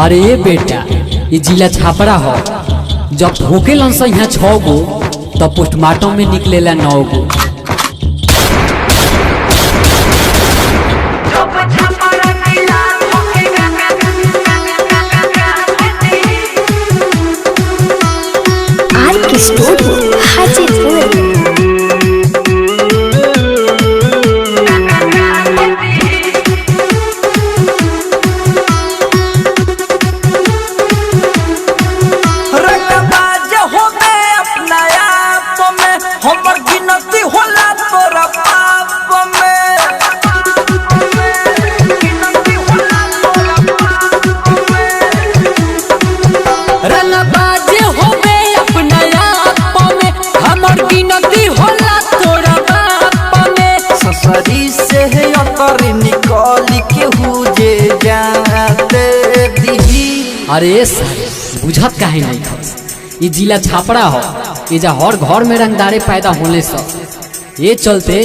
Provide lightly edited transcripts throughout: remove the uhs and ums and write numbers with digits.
अरे बेटा ये जिला छापरा हो। जब ठोके लन से यहाँ 6 गो तब पोस्टमार्टम में निकलेला 9 गो। अरे बुझत काहे नहीं था। ये जिला छापरा हो। ये जा हर घर में रंगदारे पैदा होने सब ये चलते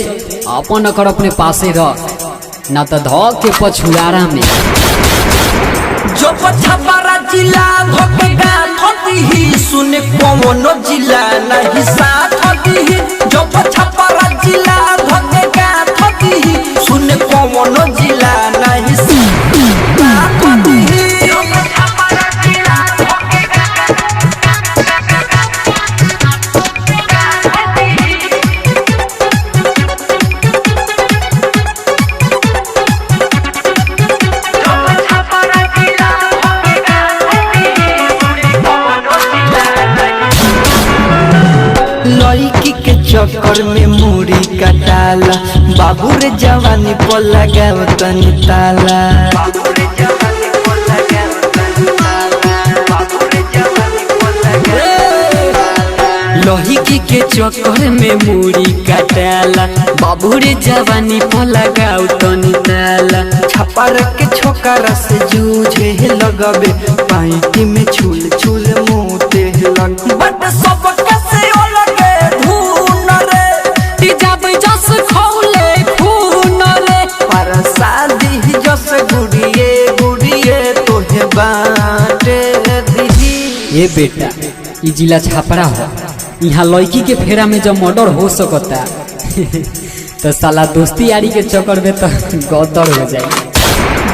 अपन अकर अपने पासे रह ना तो ध के पछुआरा में जो छापरा जिला धोकेगा थती ही सुने कोनो जिला नहीं साथ थती ही। जो छापरा जिला धोकेगा थती ही सुने कोनो जिला नहीं साथ थती ही। लड़की के चक्कर में मुड़ी कटाला बाबू रे जवानी पर लगाव तनी ताला। लड़की के चक्कर में मुड़ी कटाला बाबू रे जवानी पर लगाव तनी ताला। छपार के छोकरा से जूझे लगबे पाइटी में छुल छुल मुते लग बट सब ये बेटा ये जिला छापरा हो। यहाँ लड़की के फेरा में जब मर्डर हो सकता तो साला दोस्ती यारी के चक्कर में तो गदर हो जाए।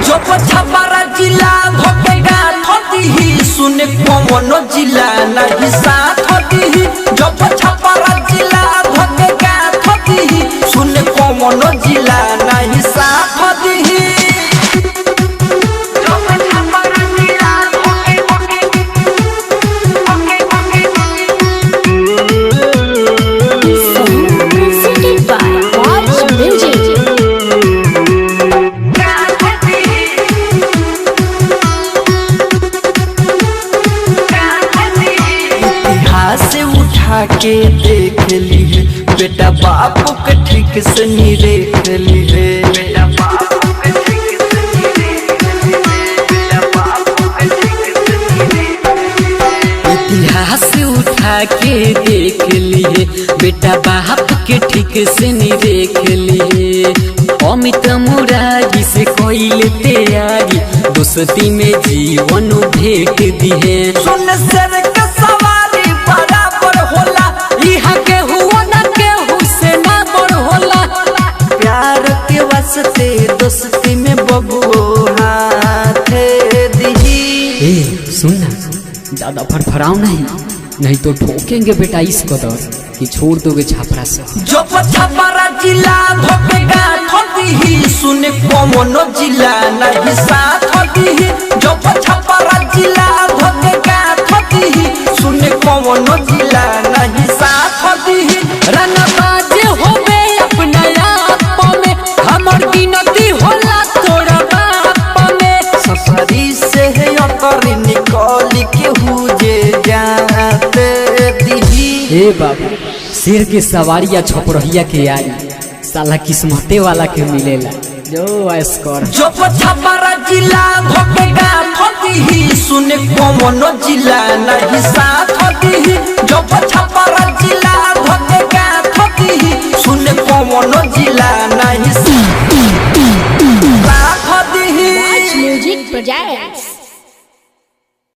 जो छापरा जिला धोकेगा थती ही सुने कोनो जिला नहीं साथ थती ही। जो छापरा जिला धोकेगा थती ही सुने कोनो जिला नहीं साथ थती ही। के देख ली है बेटा बापू के ठीक से नहीं देख ली है। बेटा बापू के ठीक से नहीं देख ली है। बेटा बापू के ठीक से नहीं देख ली। इतिहास उठा के देख ली है बेटा बाप के ठीक से नहीं देख ली है। अमित मुरारी से कोई लेते यारी दोस्ती में जीवन भेंट दी है। सुन सर का सवारी बराबर होला यहाँ के हुआ ना के हुसे ना बड़ होला। प्यार के वास्ते दोस्ती में बबुओ हाथ दी। ए सुन ना ज्यादा फड़फड़ाओ नहीं तो ठोकेंगे बेटा इस कदर कि छोड़ दोगे छापरा से। जो छापरा जिला धोकेगा थती ही सुने कोनो जिला नहीं साथ थती ही। जो छापरा जिला धोकेगा थती ही सुने कोनो जिला नहीं साथ थती ही। रंगबाज होबे अपना आप में हमर गिनती होला तोरा बाप में। ससुरी से है अकर निकल के हुजे जाते दी। ए बाबू शेर के सवारी या छपरहिया के आई साला किस्मते वाला के मिलेला जो ऐस कर। जो छापरा जिला धोकेगा थती ही सुने कोनो जिला नहीं साथ थती ही। जो छापरा जिला धोकेगा थती ही सुने कोनो जिला नहीं साथ थती ही। Music projects.